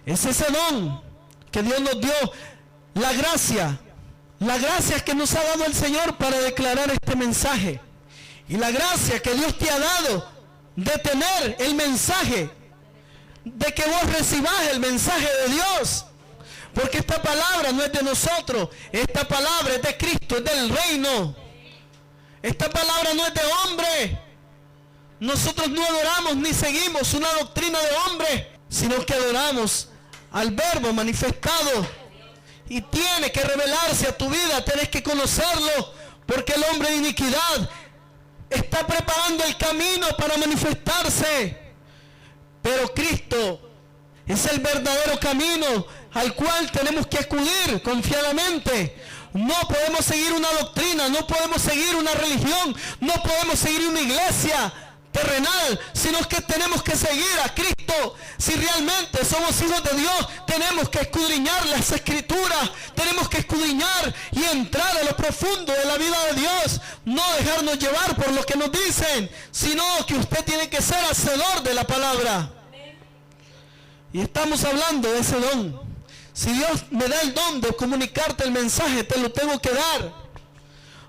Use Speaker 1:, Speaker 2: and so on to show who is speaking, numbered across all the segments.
Speaker 1: Es ese don que Dios nos dio, la gracia que nos ha dado el Señor para declarar este mensaje. Y la gracia que Dios te ha dado de tener el mensaje, de que vos recibas el mensaje de Dios. Porque esta palabra no es de nosotros, esta palabra es de Cristo, es del reino. Esta palabra no es de hombre. Nosotros no adoramos ni seguimos una doctrina de hombre, sino que adoramos al Verbo manifestado. Y tiene que revelarse a tu vida, tienes que conocerlo, porque el hombre de iniquidad está preparando el camino para manifestarse. Pero Cristo es el verdadero camino al cual tenemos que acudir confiadamente. No podemos seguir una doctrina, no podemos seguir una religión, no podemos seguir una iglesia terrenal, sino que tenemos que seguir a Cristo. Si realmente somos hijos de Dios, tenemos que escudriñar las Escrituras, tenemos que escudriñar y entrar a lo profundo de la vida de Dios, no dejarnos llevar por lo que nos dicen, sino que usted tiene que ser hacedor de la palabra. Y estamos hablando de ese don. Si Dios me da el don de comunicarte el mensaje, te lo tengo que dar.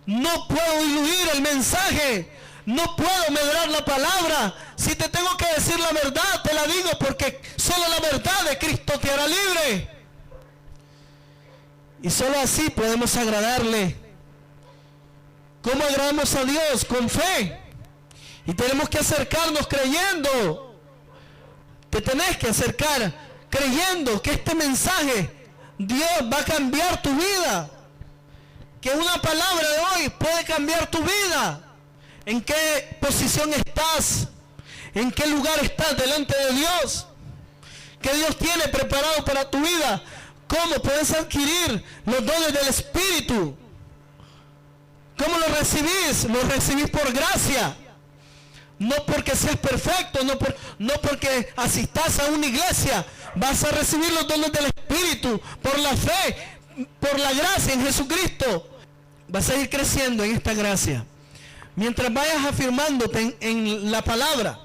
Speaker 1: No puedo diluir el mensaje, no puedo medrar la palabra. Si te tengo que decir la verdad, te la digo, porque solo la verdad de Cristo te hará libre. Y solo así podemos agradarle. ¿Cómo agradamos a Dios? Con fe. Y tenemos que acercarnos creyendo. Te tenés que acercar creyendo que este mensaje Dios va a cambiar tu vida. Que una palabra de hoy puede cambiar tu vida. ¿En qué posición estás? ¿En qué lugar estás delante de Dios? ¿Qué Dios tiene preparado para tu vida? ¿Cómo puedes adquirir los dones del Espíritu? ¿Cómo los recibís? Los recibís por gracia. No porque seas perfecto, no porque asistas a una iglesia. Vas a recibir los dones del Espíritu por la fe, por la gracia en Jesucristo. Vas a ir creciendo en esta gracia. Mientras vayas afirmándote en la palabra,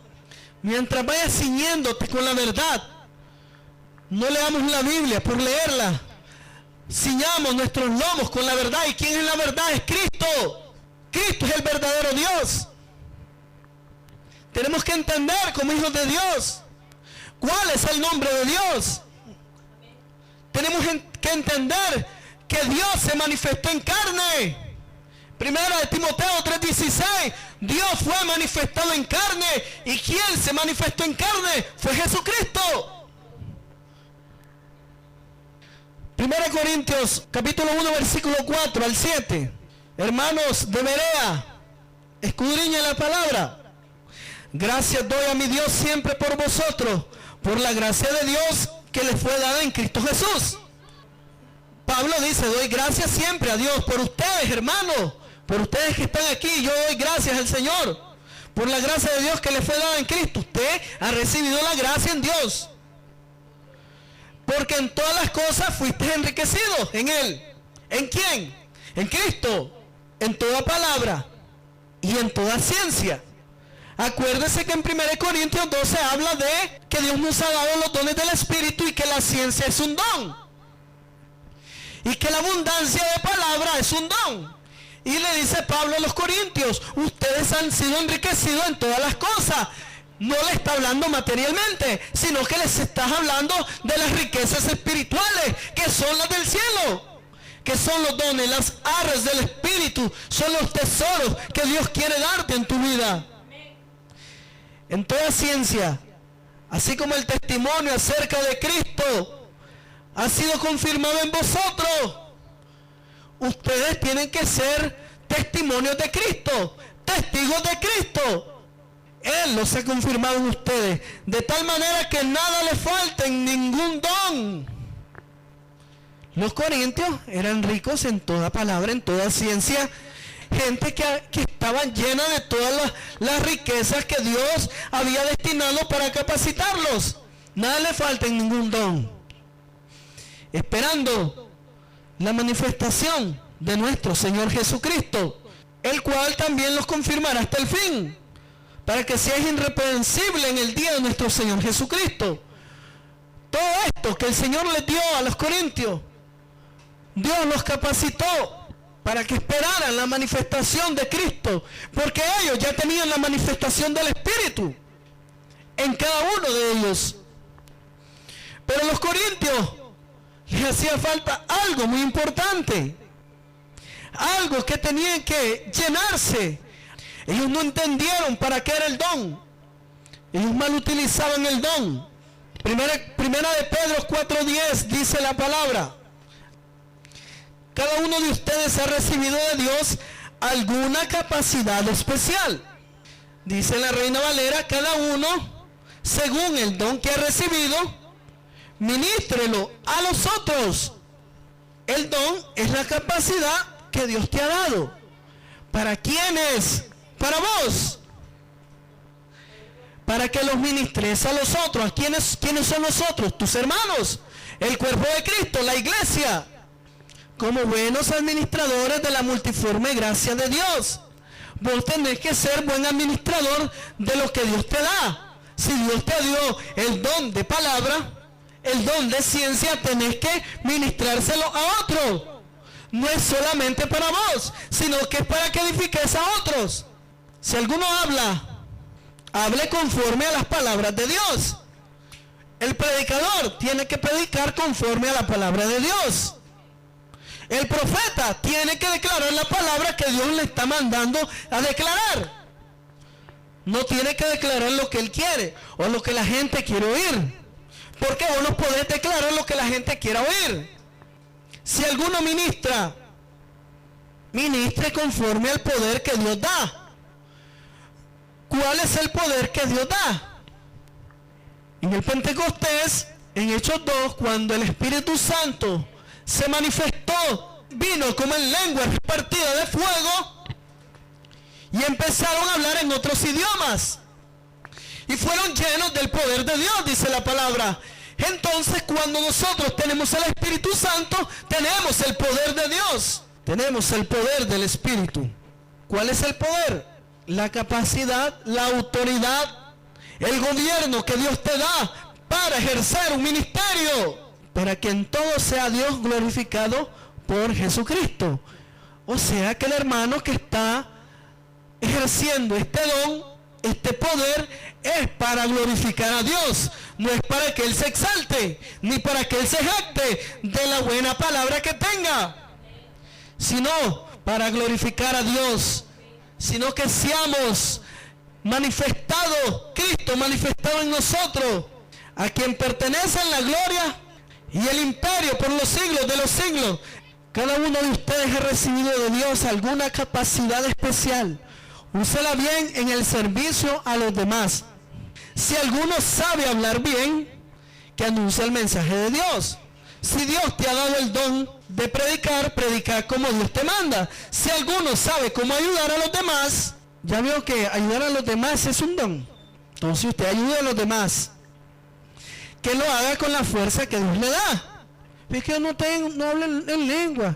Speaker 1: mientras vayas ciñéndote con la verdad. No leamos la Biblia por leerla. Ciñamos nuestros lomos con la verdad. ¿Y quién es la verdad? Es Cristo. Cristo es el verdadero Dios. Tenemos que entender como hijos de Dios cuál es el nombre de Dios. Tenemos que entender que Dios se manifestó en carne. Primera de Timoteo 3:16, Dios fue manifestado en carne. ¿Y quién se manifestó en carne? Fue Jesucristo. Primera Corintios capítulo 1 versículo 4 al 7. Hermanos de Berea, escudriñen la palabra. Gracias doy a mi Dios siempre por vosotros, por la gracia de Dios que les fue dada en Cristo Jesús. Pablo dice, doy gracias siempre a Dios por ustedes, hermanos, por ustedes que están aquí. Yo doy gracias al Señor por la gracia de Dios que les fue dada en Cristo. Usted ha recibido la gracia en Dios, porque en todas las cosas fuiste enriquecidos en Él. ¿En quién? En Cristo. En toda palabra y en toda ciencia. Acuérdese que en 1 Corintios 12 habla de que Dios nos ha dado los dones del Espíritu y que la ciencia es un don. Y que la abundancia de palabra es un don. Y le dice Pablo a los Corintios, ustedes han sido enriquecidos en todas las cosas. No le está hablando materialmente, sino que les está hablando de las riquezas espirituales, que son las del cielo. Que son los dones, las arras del Espíritu, son los tesoros que Dios quiere darte en tu vida. En toda ciencia, así como el testimonio acerca de Cristo ha sido confirmado en vosotros, ustedes tienen que ser testimonios de Cristo, testigos de Cristo. Él los ha confirmado en ustedes, de tal manera que nada les falta en ningún don. Los corintios eran ricos en toda palabra, en toda ciencia, gente que estaba llena de todas las riquezas que Dios había destinado para capacitarlos. Nada le falta en ningún don. Esperando la manifestación de nuestro Señor Jesucristo, el cual también los confirmará hasta el fin, para que seáis irreprensible en el día de nuestro Señor Jesucristo. Todo esto talento que el Señor les dio a los corintios, Dios los capacitó para que esperaran la manifestación de Cristo, porque ellos ya tenían la manifestación del Espíritu en cada uno de ellos. Pero a los corintios les hacía falta algo muy importante, algo que tenían que llenarse. Ellos no entendieron para qué era el don. Ellos mal utilizaban el don. Primera de Pedro 4:10 dice la palabra: cada uno de ustedes ha recibido de Dios alguna capacidad especial. Dice la Reina Valera: cada uno, según el don que ha recibido, ministrelo a los otros. El don es la capacidad que Dios te ha dado. ¿Para quién es? Para vos. Para que los ministres a los otros. ¿Quiénes son los otros? Tus hermanos, el cuerpo de Cristo, la iglesia, como buenos administradores de la multiforme gracia de Dios. Vos tenés que ser buen administrador de lo que Dios te da. Si Dios te dio el don de palabra, el don de ciencia, tenés que ministrárselo a otro. No es solamente para vos, sino que es para que edifiques a otros. Si alguno habla, hable conforme a las palabras de Dios. El predicador tiene que predicar conforme a la palabra de Dios. El profeta tiene que declarar la palabra que Dios le está mandando a declarar. No tiene que declarar lo que él quiere o lo que la gente quiere oír. Porque vos no podés declarar lo que la gente quiera oír. Si alguno ministra, ministre conforme al poder que Dios da. ¿Cuál es el poder que Dios da? En el Pentecostés, en Hechos 2, cuando el Espíritu Santo se manifestó, vino como en lengua repartida de fuego y empezaron a hablar en otros idiomas y fueron llenos del poder de Dios, dice la palabra. Entonces, cuando nosotros tenemos el Espíritu Santo, tenemos el poder de Dios, tenemos el poder del Espíritu. ¿Cuál es el poder? La capacidad, la autoridad, el gobierno que Dios te da para ejercer un ministerio, para que en todo sea Dios glorificado por Jesucristo. O sea que el hermano que está ejerciendo este don, este poder, es para glorificar a Dios. No es para que él se exalte, ni para que él se jacte de la buena palabra que tenga, sino para glorificar a Dios. Sino que seamos manifestado, Cristo manifestado en nosotros, a quien pertenecen la gloria y el imperio por los siglos de los siglos. Cada uno de ustedes ha recibido de Dios alguna capacidad especial. Úsela bien en el servicio a los demás. Si alguno sabe hablar bien, que anuncie el mensaje de Dios. Si Dios te ha dado el don de predicar, predicar como Dios te manda. Si alguno sabe cómo ayudar a los demás, ya veo que ayudar a los demás es un don. Entonces usted ayude a los demás, que lo haga con la fuerza que Dios le da. Es que no hablo en lengua.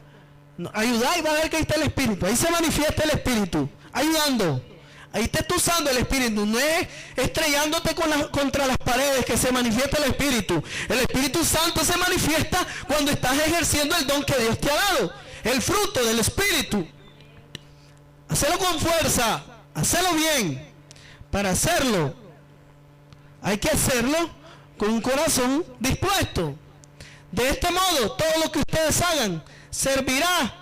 Speaker 1: No, ayudar y va a ver que ahí está el Espíritu. Ahí se manifiesta el Espíritu, ayudando. Ahí te está usando el Espíritu, no es estrellándote contra las paredes que se manifiesta el Espíritu. El Espíritu Santo se manifiesta cuando estás ejerciendo el don que Dios te ha dado, el fruto del Espíritu. Hacelo con fuerza, hacelo bien. Para hacerlo, hay que hacerlo con un corazón dispuesto. De este modo, todo lo que ustedes hagan servirá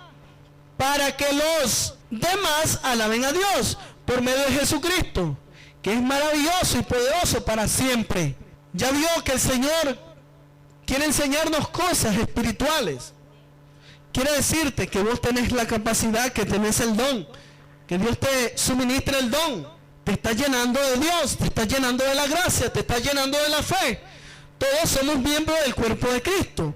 Speaker 1: para que los demás alaben a Dios por medio de Jesucristo, que es maravilloso y poderoso para siempre. Ya vio que el Señor quiere enseñarnos cosas espirituales. Quiere decirte que vos tenés la capacidad, que tenés el don, que Dios te suministra el don. Te está llenando de Dios, te está llenando de la gracia, te está llenando de la fe. Todos somos miembros del cuerpo de Cristo.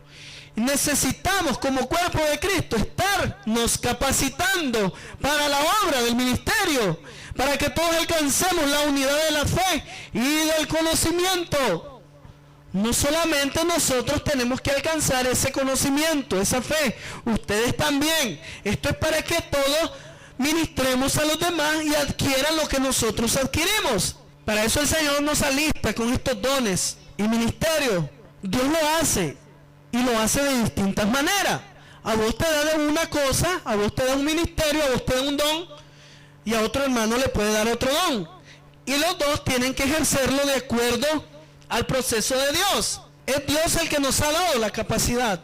Speaker 1: Necesitamos como cuerpo de Cristo estarnos capacitando para la obra del ministerio, para que todos alcancemos la unidad de la fe y del conocimiento. No solamente nosotros tenemos que alcanzar ese conocimiento, esa fe, ustedes también. Esto es para que todos ministremos a los demás y adquieran lo que nosotros adquirimos. Para eso el Señor nos alista con estos dones y ministerios, Dios lo hace, y lo hace de distintas maneras. A vos te da de una cosa, a vos te da un ministerio, a vos te da un don, y a otro hermano le puede dar otro don. Y los dos tienen que ejercerlo de acuerdo al proceso de Dios. Es Dios el que nos ha dado la capacidad.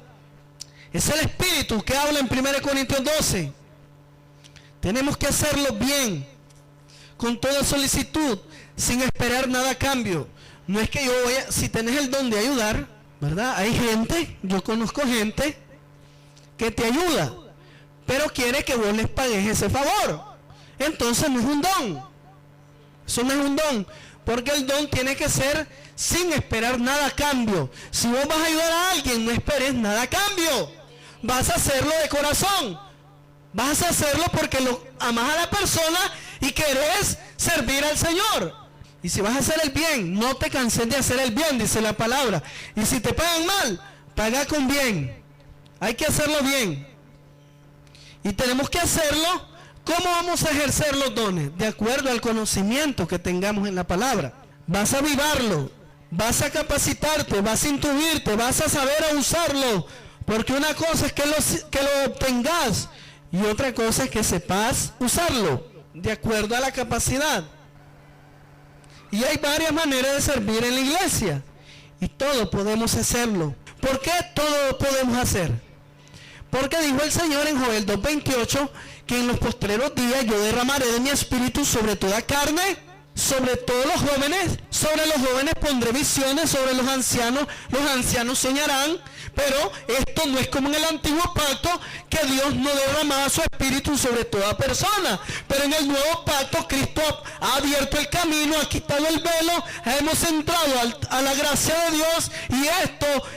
Speaker 1: Es el Espíritu que habla en 1 Corintios 12. Tenemos que hacerlo bien, con toda solicitud, sin esperar nada a cambio. No es que yo voy a, si tenés el don de ayudar, ¿verdad? Hay gente, yo conozco gente que te ayuda, pero quiere que vos les pagues ese favor. Entonces no es un don. Eso no es un don, porque el don tiene que ser sin esperar nada a cambio. Si vos vas a ayudar a alguien, no esperes nada a cambio. Vas a hacerlo de corazón. Vas a hacerlo porque lo amas a la persona y querés servir al Señor. Y si vas a hacer el bien, no te canses de hacer el bien, dice la palabra. Y si te pagan mal, paga con bien. Hay que hacerlo bien. Y tenemos que hacerlo. ¿Cómo vamos a ejercer los dones? De acuerdo al conocimiento que tengamos en la palabra. Vas a avivarlo, vas a capacitarte, vas a intuirte, vas a saber a usarlo. Porque una cosa es que lo obtengas y otra cosa es que sepas usarlo de acuerdo a la capacidad. Y hay varias maneras de servir en la iglesia. Y todos podemos hacerlo. ¿Por qué todo lo podemos hacer? Porque dijo el Señor en Joel 2:28 que en los postreros días yo derramaré de mi espíritu sobre toda carne, sobre todos los jóvenes. Sobre los jóvenes pondré visiones, sobre los ancianos soñarán. Pero esto no es como en el antiguo pacto, que Dios no derramaba su espíritu sobre toda persona. Pero en el nuevo pacto Cristo ha abierto el camino, ha quitado el velo, hemos entrado a la gracia de Dios,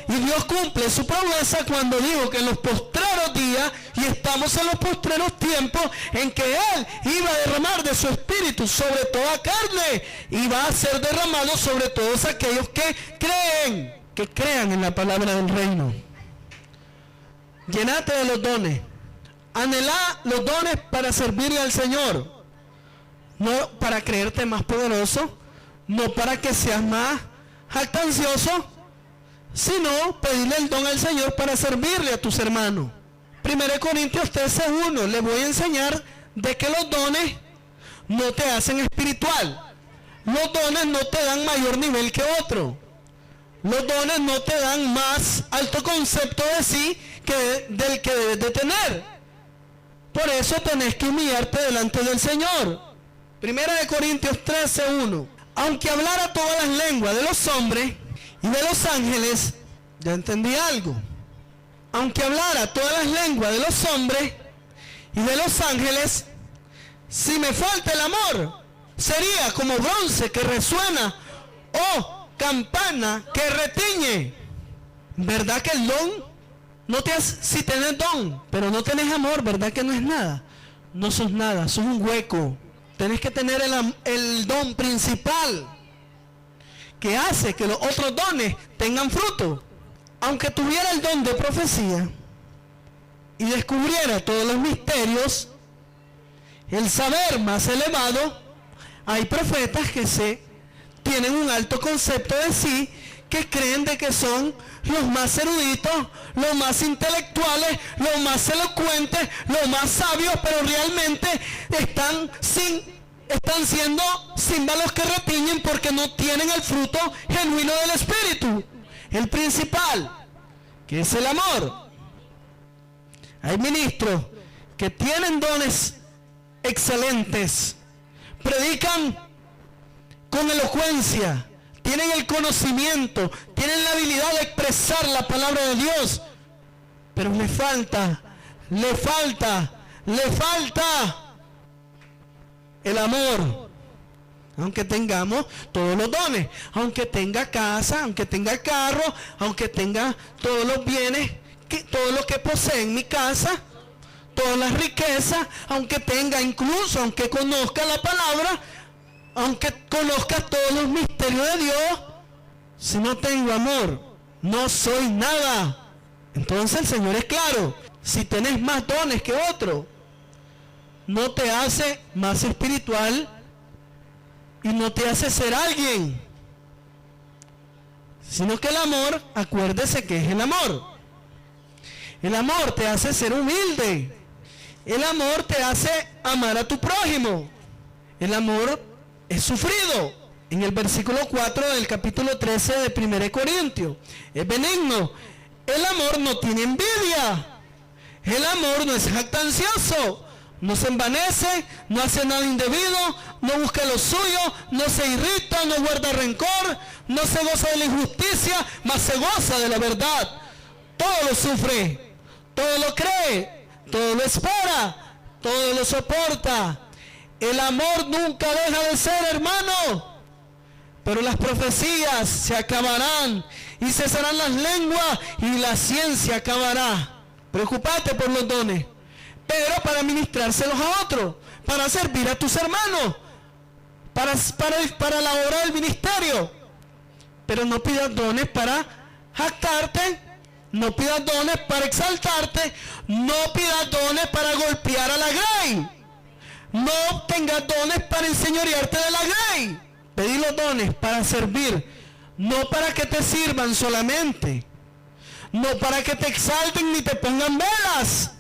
Speaker 1: y Dios cumple su promesa cuando dijo que en los postreros días, y estamos en los postreros tiempos, en que Él iba a derramar de su espíritu sobre toda carne, y va a ser derramado sobre todos aquellos que crean en la palabra del reino. Llenate de los dones. Anhelá los dones para servirle al Señor. No para creerte más poderoso, no para que seas más jactancioso, sino pedirle el don al Señor para servirle a tus hermanos. 1 Corintios 13:1, le voy a enseñar de que los dones no te hacen espiritual. Los dones no te dan mayor nivel que otro. Los dones no te dan más alto concepto de sí que del que debes de tener. Por eso tenés que humillarte delante del Señor. 1 Corintios 13:1. Aunque hablara todas las lenguas de los hombres y de los ángeles, ya entendí algo. Aunque hablara todas las lenguas de los hombres y de los ángeles, si me falta el amor, sería como bronce que resuena o campana que retiñe. ¿Verdad que el don no te hace? Si tenés don, pero no tenés amor, ¿verdad que no es nada? No sos nada, sos un hueco. Tenés que tener el don principal que hace que los otros dones tengan fruto. Aunque tuviera el don de profecía y descubriera todos los misterios, el saber más elevado, hay profetas que tienen un alto concepto de sí, que creen de que son los más eruditos, los más intelectuales, los más elocuentes, los más sabios, pero realmente están siendo címbalos que retiñen porque no tienen el fruto genuino del Espíritu, el principal, que es el amor. Hay ministros que tienen dones excelentes, predican con elocuencia, tienen el conocimiento, tienen la habilidad de expresar la palabra de Dios, pero le falta el amor. Aunque tengamos todos los dones, aunque tenga casa, aunque tenga carro, aunque tenga todos los bienes, todo lo que posee en mi casa, todas las riquezas, aunque tenga incluso, aunque conozca la palabra, aunque conozca todos los misterios de Dios, si no tengo amor, no soy nada. Entonces el Señor es claro: si tenés más dones que otro, no te hace más espiritual y no te hace ser alguien. sino que el amor, acuérdese que es el amor. El amor te hace ser humilde. El amor te hace amar a tu prójimo. El amor es sufrido. En el versículo 4 del capítulo 13 de 1 Corintios. Es benigno. El amor no tiene envidia. El amor no es jactancioso. No se envanece, no hace nada indebido, no busca lo suyo, no se irrita, no guarda rencor, no se goza de la injusticia, mas se goza de la verdad. Todo lo sufre, todo lo cree, todo lo espera, todo lo soporta. El amor nunca deja de ser, hermano. Pero las profecías se acabarán y cesarán las lenguas y la ciencia acabará. Preocúpate por los dones, pero para ministrárselos a otros, para servir a tus hermanos, para la obra del ministerio. Pero no pidas dones para jactarte, no pidas dones para exaltarte, no pidas dones para golpear a la grey, no tengas dones para enseñorearte de la grey. Pedí los dones para servir, no para que te sirvan solamente, no para que te exalten ni te pongan velas,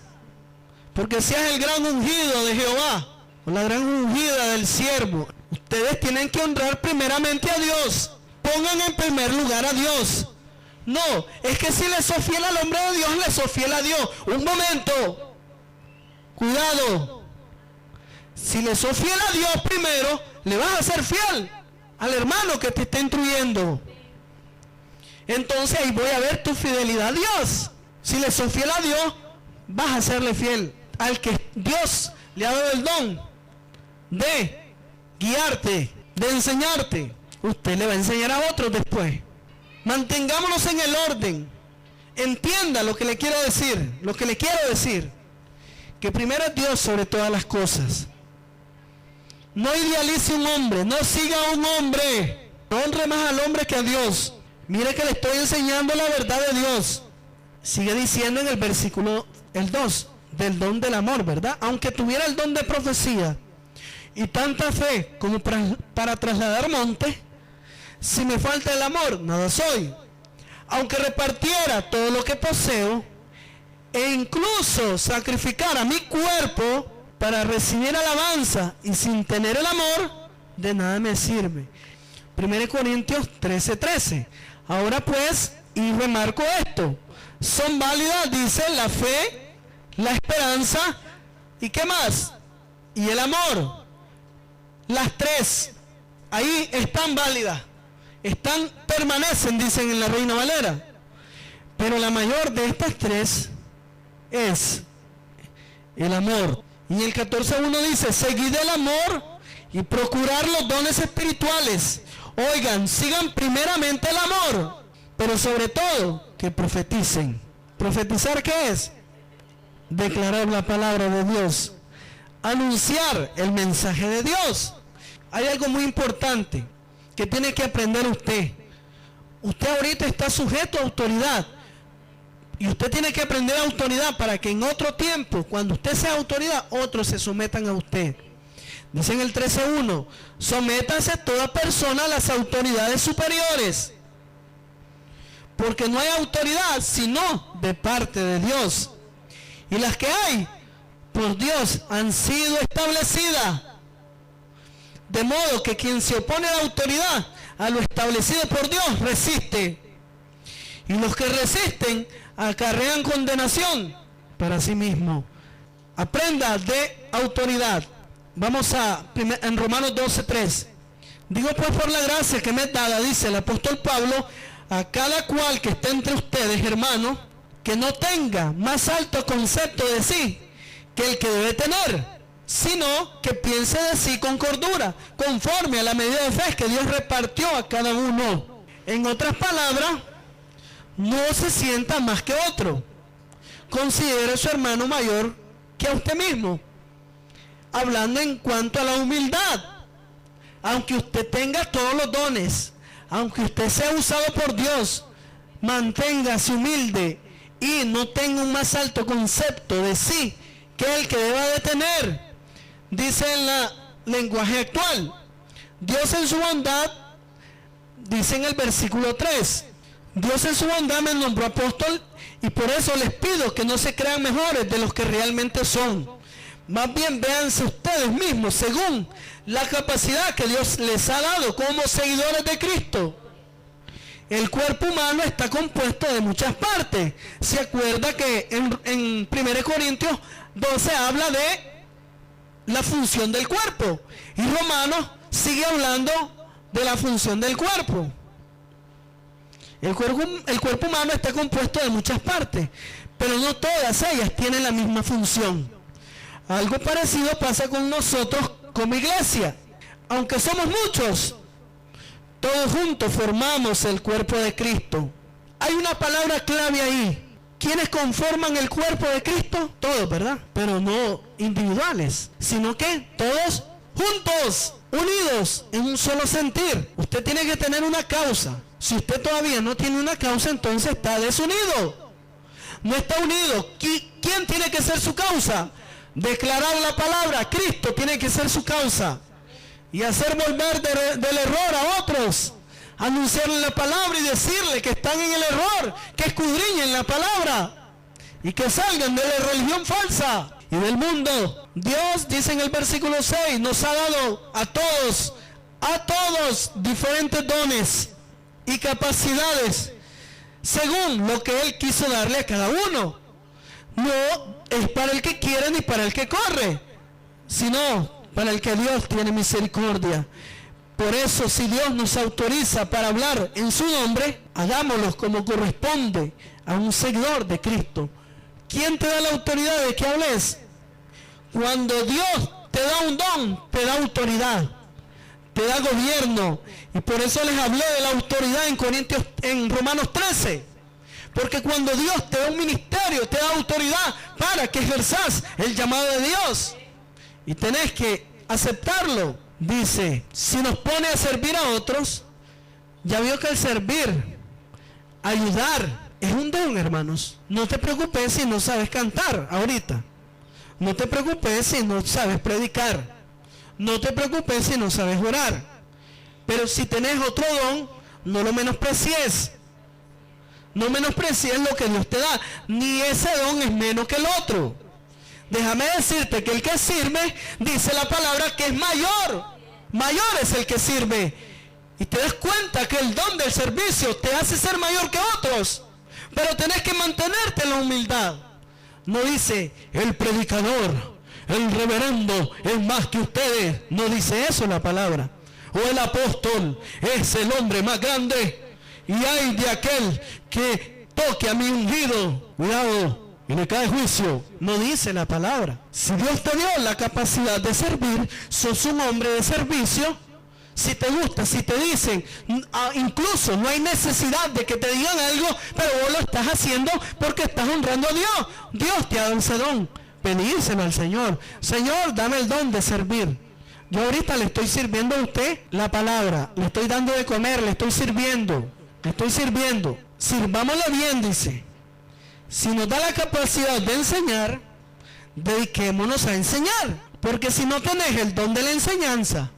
Speaker 1: porque seas el gran ungido de Jehová, o la gran ungida del siervo. Ustedes tienen que honrar primeramente a Dios. Pongan en primer lugar a Dios. No, es que si le sos fiel al hombre de Dios, le sos fiel a Dios. Un momento, cuidado. Si le sos fiel a Dios primero, le vas a ser fiel al hermano que te está instruyendo. Entonces ahí voy a ver tu fidelidad a Dios. Si le sos fiel a Dios, vas a serle fiel al que Dios le ha dado el don de guiarte, de enseñarte. Usted le va a enseñar a otros después. Mantengámonos en el orden. Entienda lo que le quiero decir. Lo que le quiero decir, que primero es Dios sobre todas las cosas. No idealice un hombre, no siga a un hombre. No honre más al hombre que a Dios. Mire que le estoy enseñando la verdad de Dios. Sigue diciendo en el versículo el 2, del don del amor, ¿verdad? Aunque tuviera el don de profecía y tanta fe como para trasladar montes, si me falta el amor, nada soy. Aunque repartiera todo lo que poseo e incluso sacrificara mi cuerpo para recibir alabanza, y sin tener el amor, de nada me sirve. 1 Corintios 13:13. Ahora pues, y remarco esto, son válidas, dice, la fe, la esperanza, ¿y qué más? Y el amor. Las tres, ahí están válidas, permanecen, dicen en la Reina Valera. Pero la mayor de estas tres es el amor. Y el 14:1 dice, seguid el amor y procurar los dones espirituales. Oigan, sigan primeramente el amor, pero sobre todo que profeticen. ¿Profetizar qué es? Declarar la palabra de Dios, anunciar el mensaje de Dios. Hay algo muy importante que tiene que aprender usted. Usted ahorita está sujeto a autoridad, y usted tiene que aprender autoridad para que en otro tiempo, cuando usted sea autoridad, otros se sometan a usted. Dice en el 13:1, sométase toda persona a las autoridades superiores, porque no hay autoridad sino de parte de Dios, y las que hay por Dios han sido establecidas, de modo que quien se opone a la autoridad, a lo establecido por Dios, resiste, y los que resisten acarrean condenación para sí mismo. Aprenda de autoridad. Vamos en Romanos 12:3. Digo pues por la gracia que me es dada, dice el apóstol Pablo, a cada cual que esté entre ustedes, hermanos, que no tenga más alto concepto de sí que el que debe tener, sino que piense de sí con cordura, conforme a la medida de fe que Dios repartió a cada uno. En otras palabras, no se sienta más que otro. Considere a su hermano mayor que a usted mismo. Hablando en cuanto a la humildad, aunque usted tenga todos los dones, aunque usted sea usado por Dios, manténgase humilde y no tenga un más alto concepto de sí que el que deba de tener. Dice en el lenguaje actual, Dios en su bondad, dice en el versículo 3, Dios en su bondad me nombró apóstol y por eso les pido que no se crean mejores de los que realmente son. Más bien véanse ustedes mismos según la capacidad que Dios les ha dado como seguidores de Cristo. El cuerpo humano está compuesto de muchas partes. Se acuerda que en 1 Corintios 12 habla de la función del cuerpo. Y Romanos sigue hablando de la función del cuerpo. El cuerpo humano está compuesto de muchas partes, pero no todas ellas tienen la misma función. Algo parecido pasa con nosotros como iglesia. Aunque somos muchos, todos juntos formamos el cuerpo de Cristo. Hay una palabra clave ahí. ¿Quiénes conforman el cuerpo de Cristo? Todos, ¿verdad? Pero no individuales, sino que todos juntos, unidos en un solo sentir. Usted tiene que tener una causa. Si usted todavía no tiene una causa, entonces está desunido. No está unido. ¿Quién tiene que ser su causa? Declarar la palabra. Cristo tiene que ser su causa. Y hacer volver del error a otros. Anunciarle la palabra y decirle que están en el error, que escudriñen la palabra y que salgan de la religión falsa y del mundo. Dios, dice en el versículo 6, nos ha dado a todos diferentes dones y capacidades según lo que Él quiso darle a cada uno. No es para el que quiere ni para el que corre, sino para el que Dios tiene misericordia. Por eso, si Dios nos autoriza para hablar en su nombre, hagámoslo como corresponde a un seguidor de Cristo. ¿Quién te da la autoridad de que hables? Cuando Dios te da un don, te da autoridad, te da gobierno. Y por eso les hablé de la autoridad en Romanos 13. Porque cuando Dios te da un ministerio, te da autoridad para que ejerzas el llamado de Dios. Y tenés que aceptarlo. Dice, si nos pone a servir a otros, ya vio que el servir, ayudar, es un don, hermanos. No te preocupes si no sabes cantar ahorita. No te preocupes si no sabes predicar. No te preocupes si no sabes orar. Pero si tenés otro don, no lo menosprecies. No menosprecies lo que Dios te da. Ni ese don es menos que el otro. Déjame decirte que el que sirve, dice la palabra que es mayor. Mayor es el que sirve. Y te das cuenta que el don del servicio te hace ser mayor que otros. Pero tenés que mantenerte en la humildad. No dice el predicador, el reverendo es más que ustedes. No dice eso la palabra. O el apóstol es el hombre más grande. Y hay de aquel que toque a mi ungido. Cuidado. Y le cae juicio. No dice la palabra. Si Dios te dio la capacidad de servir, sos un hombre de servicio. Si te gusta, si te dicen, incluso no hay necesidad de que te digan algo, pero vos lo estás haciendo porque estás honrando a Dios. Dios te ha dado ese don. Pedírselo al Señor. Señor, dame el don de servir. Yo ahorita le estoy sirviendo a usted la palabra. Le estoy dando de comer, le estoy sirviendo. Le estoy sirviendo. Sirvámosle bien, dice. Si nos da la capacidad de enseñar, dediquémonos a enseñar. Porque si no tenés el don de la enseñanza,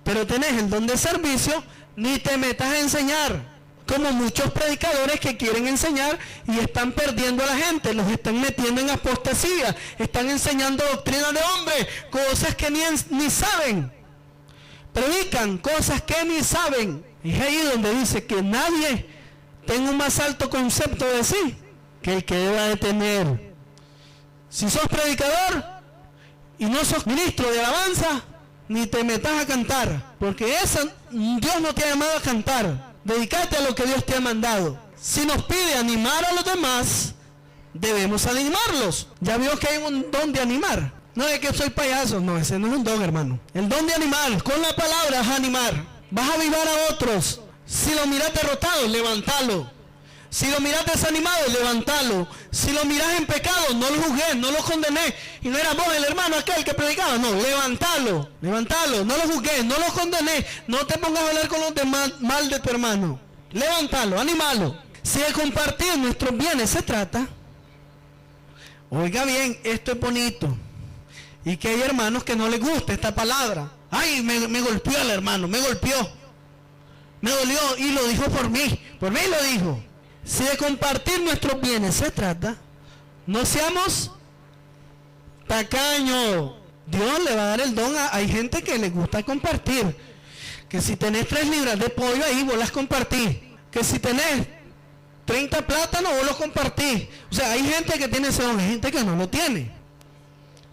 Speaker 1: pero tenés el don de servicio, ni te metas a enseñar. Como muchos predicadores que quieren enseñar y están perdiendo a la gente, los están metiendo en apostasía, están enseñando doctrina de hombres, cosas que ni saben. Predican cosas que ni saben. Y es ahí donde dice que nadie tenga un más alto concepto de sí que el que deba de tener. Si sos predicador y no sos ministro de alabanza, ni te metas a cantar, porque Dios no te ha llamado a cantar. Dedícate a lo que Dios te ha mandado. Si nos pide animar a los demás, debemos animarlos. Ya vio que hay un don de animar. No es que soy payaso, no, ese no es un don, hermano. El don de animar, con la palabra es animar. Vas a avivar a otros. Si lo miras derrotado, levántalo. Si lo miras desanimado, levántalo. Si lo miras en pecado, no lo juzgues, no lo condenes. Y no era vos el hermano aquel que predicaba, no, levántalo, levántalo, no lo juzgues, no lo condenes. No te pongas a hablar con los demás mal de tu hermano. Levántalo, anímalo. Si de compartir nuestros bienes se trata, oiga bien, esto es bonito. Y que hay hermanos que no les gusta esta palabra. Ay, me golpeó el hermano, me golpeó. Me dolió y lo dijo por mí lo dijo. Si de compartir nuestros bienes se trata, no seamos tacaños. Dios le va a dar el don hay gente que le gusta compartir. Que si tenés 3 libras de pollo ahí, vos las compartís. Que si tenés 30 plátanos, vos los compartís. O sea, hay gente que tiene ese don, hay gente que no lo tiene.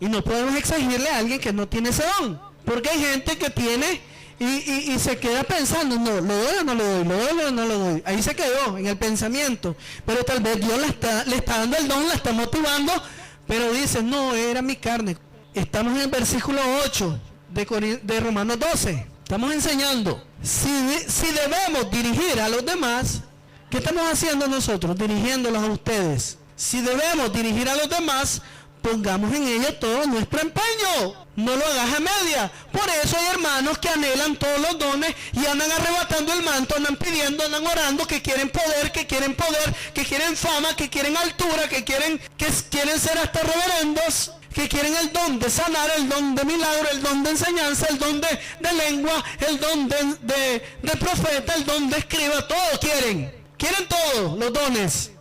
Speaker 1: Y no podemos exigirle a alguien que no tiene ese don. Porque hay gente que tiene y se queda pensando, no, ¿lo doy o no lo doy? ¿Lo doy o no lo doy? Ahí se quedó, en el pensamiento. Pero tal vez Dios le está dando el don, la está motivando, pero dice, no, era mi carne. Estamos en el versículo 8 de Romanos 12. Estamos enseñando, si debemos dirigir a los demás, ¿qué estamos haciendo nosotros? Dirigiéndolos a ustedes. Si debemos dirigir a los demás, pongamos en ellos todo nuestro empeño. No lo hagas a media. Por eso hay hermanos que anhelan todos los dones y andan arrebatando el manto, andan pidiendo, andan orando, que quieren poder, que quieren fama, que quieren altura, que quieren ser hasta reverendos, que quieren el don de sanar, el don de milagro, el don de enseñanza, el don de lengua, el don de profeta, el don de escriba, todo quieren todos los dones.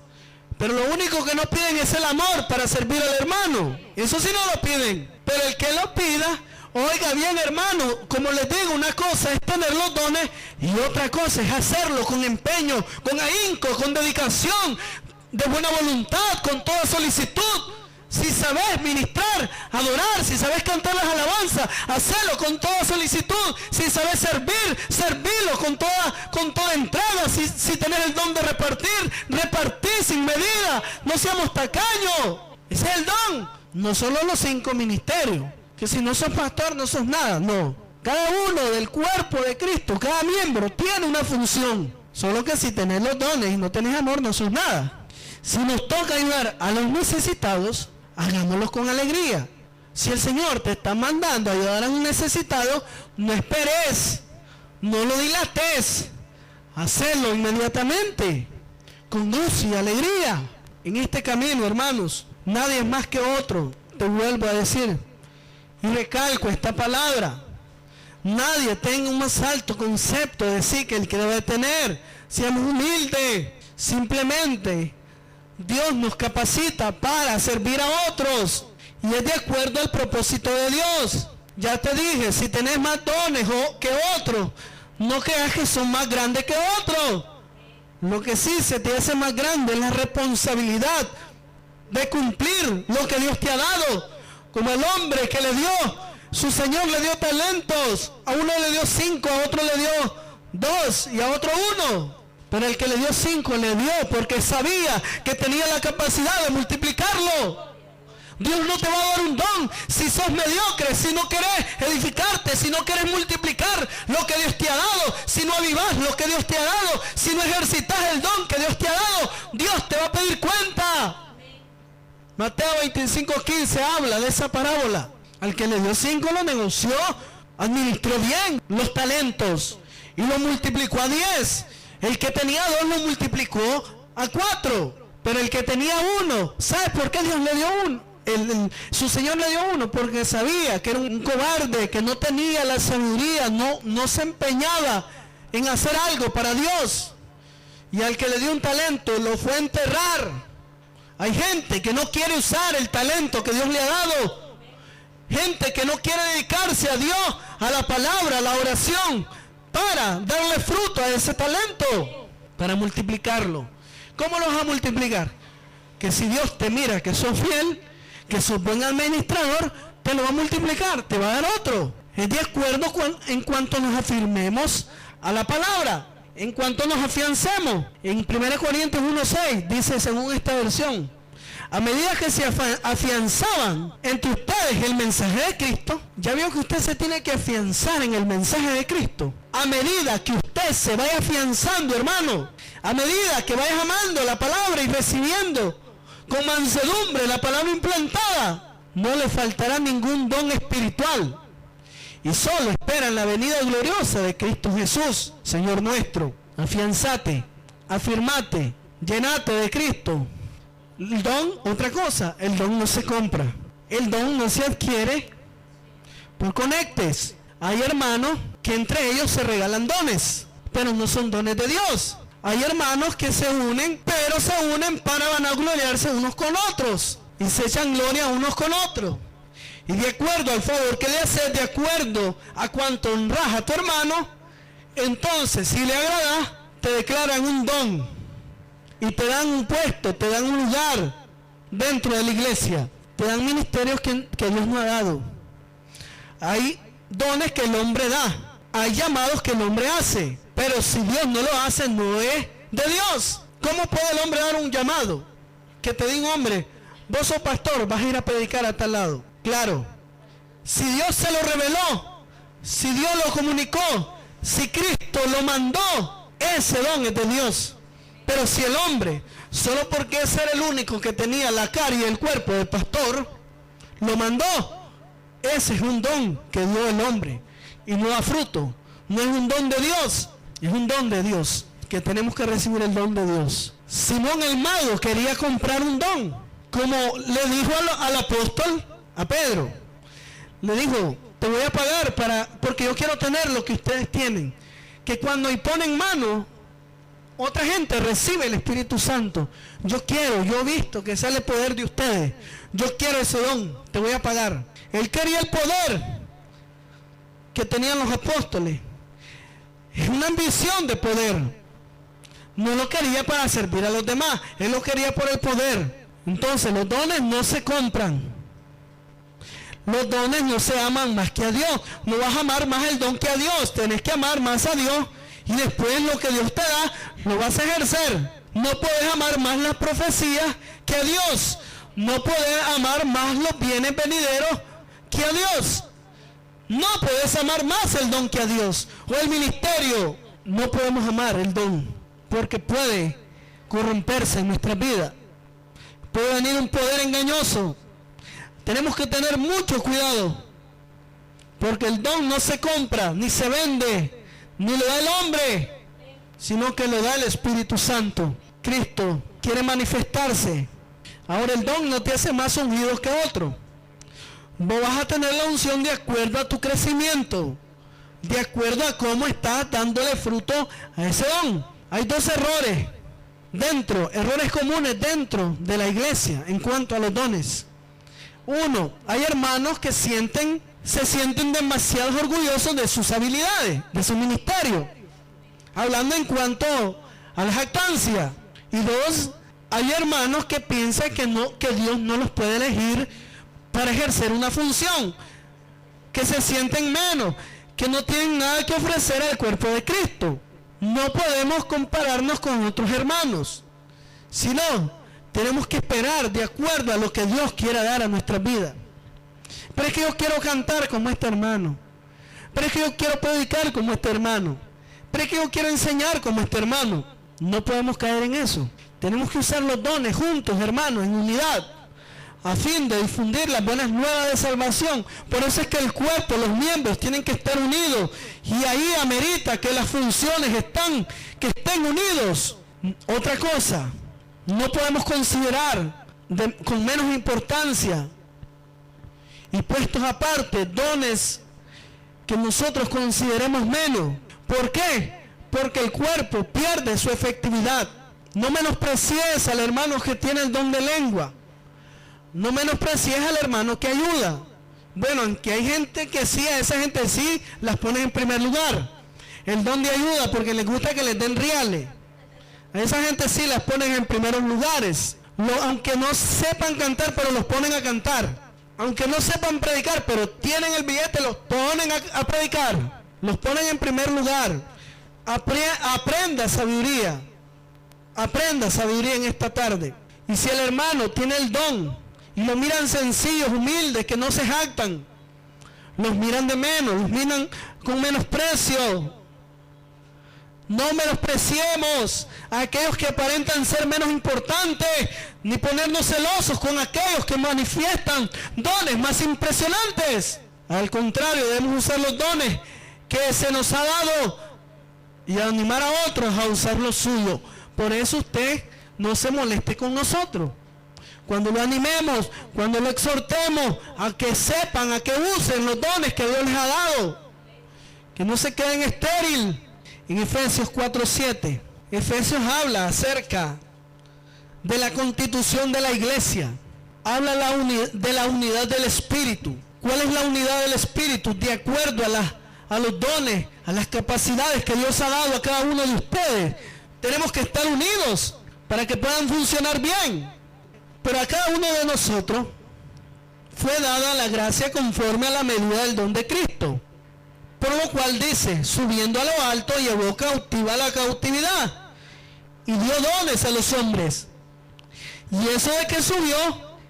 Speaker 1: Pero lo único que no piden es el amor para servir al hermano. Eso sí no lo piden. Pero el que lo pida, oiga bien hermano, como les digo, una cosa es tener los dones y otra cosa es hacerlo con empeño, con ahínco, con dedicación, de buena voluntad, con toda solicitud. Si sabes ministrar, adorar, si sabes cantar las alabanzas, hacerlo con toda solicitud. Si sabes servirlo con toda entrega. Si tenés el don de repartir sin medida. No seamos tacaños. Ese es el don. No solo los 5 ministerios, que si no sos pastor no sos nada, no. Cada uno del cuerpo de Cristo, cada miembro tiene una función. Solo que si tenés los dones y no tenés amor, no sos nada. Si nos toca ayudar a los necesitados, hagámoslo con alegría. Si el Señor te está mandando a ayudar a un necesitado, no esperes, no lo dilates, hacelo inmediatamente, con gozo y alegría. En este camino, hermanos, nadie es más que otro, te vuelvo a decir, y recalco esta palabra. Nadie tenga un más alto concepto de sí que el que debe tener. Seamos humildes, simplemente Dios nos capacita para servir a otros y es de acuerdo al propósito de Dios. Ya te dije, si tenés más dones que otros, no creas que son más grandes que otros. Lo que sí se te hace más grande es la responsabilidad de cumplir lo que Dios te ha dado. Como el hombre que le dio, su Señor le dio talentos, a uno le dio 5, a otro le dio 2 y a otro 1. Pero el que le dio 5 le dio porque sabía que tenía la capacidad de multiplicarlo. Dios no te va a dar un don si sos mediocre, si no querés edificarte, si no querés multiplicar lo que Dios te ha dado, si no avivás lo que Dios te ha dado, si no ejercitas el don que Dios te ha dado. Dios te va a pedir cuenta. Mateo 25:15 habla de esa parábola. Al que le dio 5 lo negoció, administró bien los talentos y lo multiplicó a 10. El que tenía 2 lo multiplicó a 4. Pero el que tenía 1, ¿sabes por qué Dios le dio 1? Su Señor le dio 1 porque sabía que era un cobarde, que no tenía la sabiduría, no se empeñaba en hacer algo para Dios. Y al que le dio un talento lo fue a enterrar. Hay gente que no quiere usar el talento que Dios le ha dado. Gente que no quiere dedicarse a Dios, a la palabra, a la oración, para darle fruto a ese talento, para multiplicarlo. ¿Cómo lo vas a multiplicar? Que si Dios te mira que sos fiel, que sos buen administrador, te lo va a multiplicar, te va a dar otro. Es de acuerdo en cuanto nos afirmemos a la palabra, en cuanto nos afiancemos. En 1 Corintios 1:6 dice, según esta versión, a medida que se afianzaban entre ustedes el mensaje de Cristo, ya vio que usted se tiene que afianzar en el mensaje de Cristo. A medida que usted se vaya afianzando, hermano, a medida que vayas amando la palabra y recibiendo con mansedumbre la palabra implantada, no le faltará ningún don espiritual. Y solo esperan la venida gloriosa de Cristo Jesús, Señor nuestro. Afianzate, afirmate, llenate de Cristo. El don, otra cosa, el don no se compra. El don no se adquiere por conectes. Hay hermanos que entre ellos se regalan dones, pero no son dones de Dios. Hay hermanos que se unen, pero se unen para vanagloriarse unos con otros y se echan gloria unos con otros. Y de acuerdo al favor que le haces, de acuerdo a cuánto honras a tu hermano, entonces si le agradas, te declaran un don y te dan un puesto, te dan un lugar dentro de la iglesia, te dan ministerios que Dios no ha dado. Hay dones que el hombre da, hay llamados que el hombre hace, pero si Dios no lo hace, no es de Dios. ¿Cómo puede el hombre dar un llamado? Que te diga un hombre, vos sos pastor, vas a ir a predicar a tal lado. Claro, si Dios se lo reveló, si Dios lo comunicó, si Cristo lo mandó, ese don es de Dios. Pero si el hombre, solo porque ese era el único que tenía la cara y el cuerpo del pastor, lo mandó, ese es un don que dio el hombre y no da fruto. No es un don de Dios, es un don de Dios, que tenemos que recibir el don de Dios. Simón el mago quería comprar un don, como le dijo al apóstol, a Pedro, le dijo, te voy a pagar porque yo quiero tener lo que ustedes tienen, que cuando ponen mano, otra gente recibe el Espíritu Santo. Yo he visto que sale el poder de ustedes, yo quiero ese don, te voy a pagar. Él quería el poder que tenían los apóstoles, es una ambición de poder, no lo quería para servir a los demás, él lo quería por el poder. Entonces los dones no se compran, los dones no se aman más que a Dios. No vas a amar más el don que a Dios, tenés que amar más a Dios y después lo que Dios te da lo vas a ejercer. No puedes amar más las profecías que a Dios, no puedes amar más los bienes venideros que a Dios, no puedes amar más el don que a Dios, o el ministerio. No podemos amar el don porque puede corromperse en nuestra vida, puede venir un poder engañoso. Tenemos que tener mucho cuidado, porque el don no se compra, ni se vende, ni lo da el hombre, sino que lo da el Espíritu Santo. Cristo quiere manifestarse. Ahora el don no te hace más ungido que otro. Vos vas a tener la unción de acuerdo a tu crecimiento, de acuerdo a cómo estás dándole fruto a ese don. Hay dos errores comunes dentro de la iglesia en cuanto a los dones. Uno, hay hermanos que se sienten demasiado orgullosos de sus habilidades, de su ministerio, hablando en cuanto a la jactancia. Y dos, hay hermanos que piensan que Dios no los puede elegir para ejercer una función, que se sienten menos, que no tienen nada que ofrecer al cuerpo de Cristo. No podemos compararnos con otros hermanos, sino tenemos que esperar de acuerdo a lo que Dios quiera dar a nuestras vidas. Pero es que yo quiero cantar como este hermano, pero es que yo quiero predicar como este hermano, pero es que yo quiero enseñar como este hermano. No podemos caer en eso. Tenemos que usar los dones juntos, hermanos, en unidad, a fin de difundir las buenas nuevas de salvación. Por eso es que el cuerpo, los miembros tienen que estar unidos, y ahí amerita que las funciones que estén unidos. Otra cosa, no podemos considerar con menos importancia y puestos aparte dones que nosotros consideremos menos. ¿Por qué? Porque el cuerpo pierde su efectividad. No menosprecies al hermano que tiene el don de lengua, no menosprecies al hermano que ayuda. Bueno, aunque hay gente que sí, a esa gente sí las pone en primer lugar, el don de ayuda, porque les gusta que les den reales. A esa gente sí las ponen en primeros lugares. Aunque no sepan cantar, pero los ponen a cantar. Aunque no sepan predicar, pero tienen el billete, los ponen a predicar. Los ponen en primer lugar. Aprenda sabiduría. Aprenda sabiduría en esta tarde. Y si el hermano tiene el don y lo miran sencillos, humildes, que no se jactan, los miran de menos, los miran con menosprecio. No menospreciemos a aquellos que aparentan ser menos importantes, ni ponernos celosos con aquellos que manifiestan dones más impresionantes. Al contrario, debemos usar los dones que se nos ha dado y animar a otros a usar lo suyo. Por eso usted no se moleste con nosotros. Cuando lo animemos, cuando lo exhortemos a que sepan, a que usen los dones que Dios les ha dado, que no se queden estériles. En Efesios 4:7, Efesios habla acerca de la constitución de la iglesia. Habla de la unidad del Espíritu. ¿Cuál es la unidad del Espíritu? De acuerdo a los dones, a las capacidades que Dios ha dado a cada uno de ustedes. Tenemos que estar unidos para que puedan funcionar bien. Pero a cada uno de nosotros fue dada la gracia conforme a la medida del don de Cristo. Por lo cual dice, subiendo a lo alto llevó cautiva la cautividad y dio dones a los hombres. Y eso de que subió,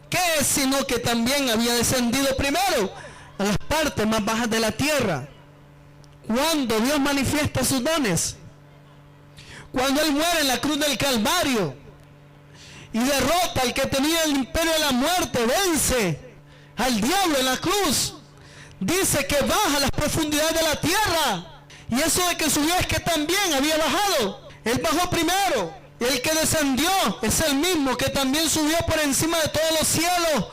Speaker 1: ¿qué es? Sino que también había descendido primero a las partes más bajas de la tierra. Cuando Dios manifiesta sus dones, cuando Él muere en la cruz del Calvario y derrota al que tenía el imperio de la muerte, vence al diablo en la cruz, dice que baja a las profundidades de la tierra. Y eso de que subió es que también había bajado. Él bajó primero. Y el que descendió es el mismo que también subió por encima de todos los cielos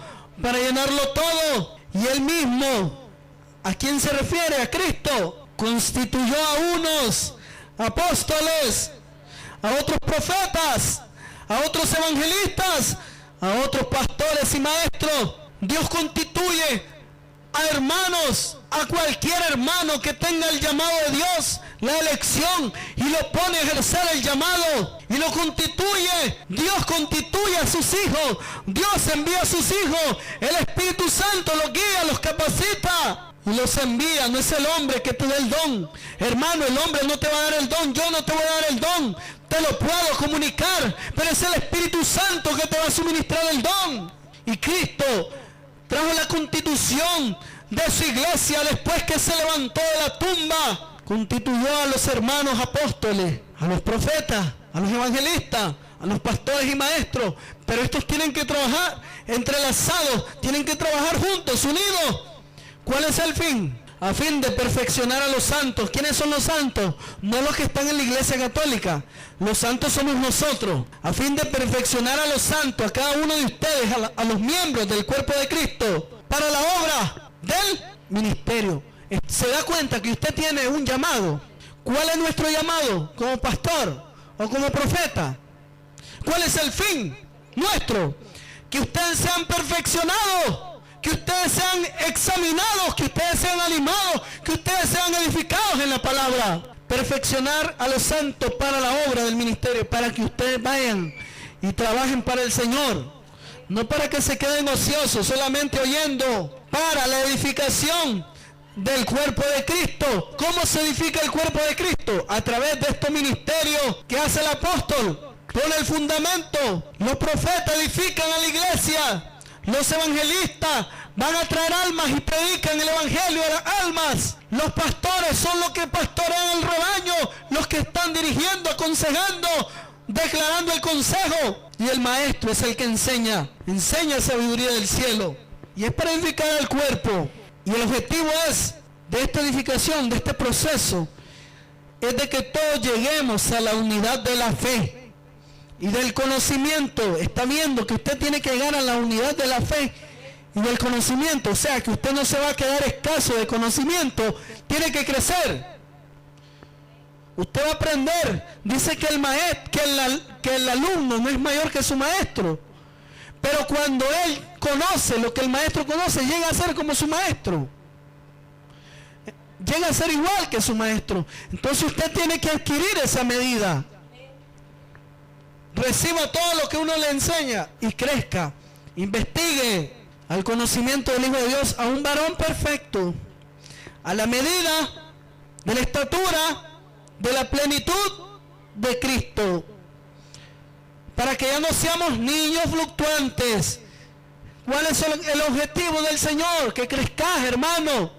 Speaker 1: para llenarlo todo. Y él mismo, ¿a quién se refiere? A Cristo. Constituyó a unos apóstoles, a otros profetas, a otros evangelistas, a otros pastores y maestros. Dios constituye a hermanos, a cualquier hermano que tenga el llamado de Dios, la elección, y lo pone a ejercer el llamado y lo constituye. Dios constituye a sus hijos, Dios envía a sus hijos, el Espíritu Santo los guía, los capacita y los envía. No es el hombre que te da el don, hermano. El hombre no te va a dar el don, yo no te voy a dar el don, te lo puedo comunicar, pero es el Espíritu Santo que te va a suministrar el don. Y Cristo trajo la constitución de su iglesia después que se levantó de la tumba. Constituyó a los hermanos apóstoles, a los profetas, a los evangelistas, a los pastores y maestros. Pero estos tienen que trabajar entrelazados, tienen que trabajar juntos, unidos. ¿Cuál es el fin? A fin de perfeccionar a los santos. ¿Quiénes son los santos? No los que están en la iglesia católica. Los santos somos nosotros. A fin de perfeccionar a los santos, a cada uno de ustedes, a los miembros del cuerpo de Cristo, para la obra del ministerio. ¿Se da cuenta que usted tiene un llamado? ¿Cuál es nuestro llamado? ¿Como pastor o como profeta? ¿Cuál es el fin nuestro? Que ustedes sean perfeccionados, que ustedes sean examinados, que ustedes sean animados, que ustedes sean edificados en la palabra. Perfeccionar a los santos para la obra del ministerio, para que ustedes vayan y trabajen para el Señor. No para que se queden ociosos, solamente oyendo, para la edificación del cuerpo de Cristo. ¿Cómo se edifica el cuerpo de Cristo? A través de este ministerio que hace el apóstol. Pone el fundamento. Los profetas edifican a la iglesia. Los evangelistas van a traer almas y predican el evangelio a las almas. Los pastores son los que pastorean el rebaño, los que están dirigiendo, aconsejando, declarando el consejo. Y el maestro es el que enseña sabiduría del cielo. Y es para edificar el cuerpo. Y el objetivo de esta edificación, de este proceso, es de que todos lleguemos a la unidad de la fe y del conocimiento. Está viendo que usted tiene que llegar a la unidad de la fe y del conocimiento. O sea, que usted no se va a quedar escaso de conocimiento, tiene que crecer. Usted va a aprender. Dice que el alumno no es mayor que su maestro. Pero cuando él conoce lo que el maestro conoce, llega a ser como su maestro. Llega a ser igual que su maestro. Entonces usted tiene que adquirir esa medida. Reciba todo lo que uno le enseña y crezca. Investigue al conocimiento del Hijo de Dios, a un varón perfecto, a la medida de la estatura de la plenitud de Cristo, para que ya no seamos niños fluctuantes. ¿Cuál es el objetivo del Señor? Que crezcas, hermano.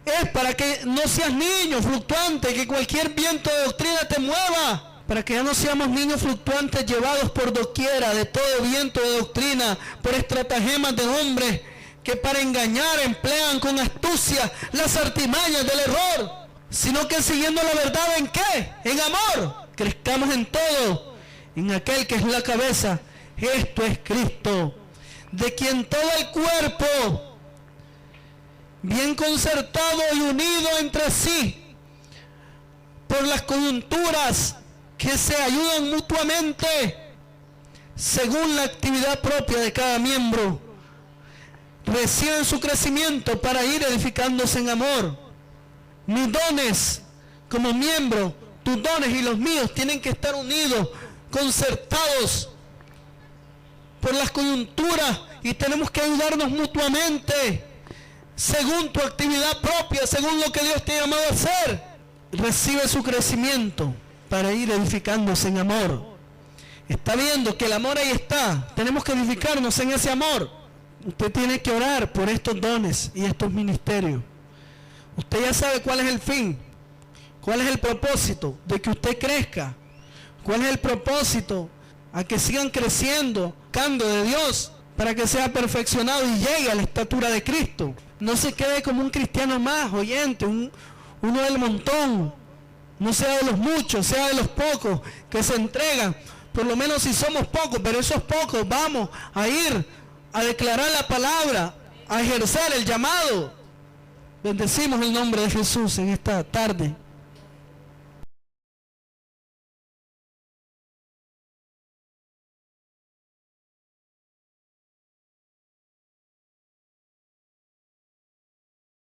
Speaker 1: Es para que no seas niño fluctuante, que cualquier viento de doctrina te mueva. Para que ya no seamos niños fluctuantes llevados por doquiera de todo viento de doctrina, por estratagemas de hombres que para engañar emplean con astucia las artimañas del error, sino que siguiendo la verdad, ¿en qué? En amor. Crezcamos en todo, en aquel que es la cabeza, esto es Cristo, de quien todo el cuerpo, bien concertado y unido entre sí por las coyunturas que se ayudan mutuamente según la actividad propia de cada miembro. Reciben su crecimiento para ir edificándose en amor. Mis dones como miembro, tus dones y los míos tienen que estar unidos, concertados por las coyunturas, y tenemos que ayudarnos mutuamente según tu actividad propia, según lo que Dios te ha llamado a hacer. Recibe su crecimiento para ir edificándose en amor. Está viendo que el amor ahí está. Tenemos que edificarnos en ese amor. Usted tiene que orar por estos dones y estos ministerios. Usted ya sabe cuál es el fin, cuál es el propósito de que usted crezca, cuál es el propósito a que sigan creciendo, buscando de Dios, para que sea perfeccionado y llegue a la estatura de Cristo. No se quede como un cristiano más, oyente, uno del montón. No sea de los muchos, sea de los pocos que se entregan. Por lo menos si somos pocos, pero esos pocos vamos a ir a declarar la palabra, a ejercer el llamado. Bendecimos el nombre de Jesús en esta tarde.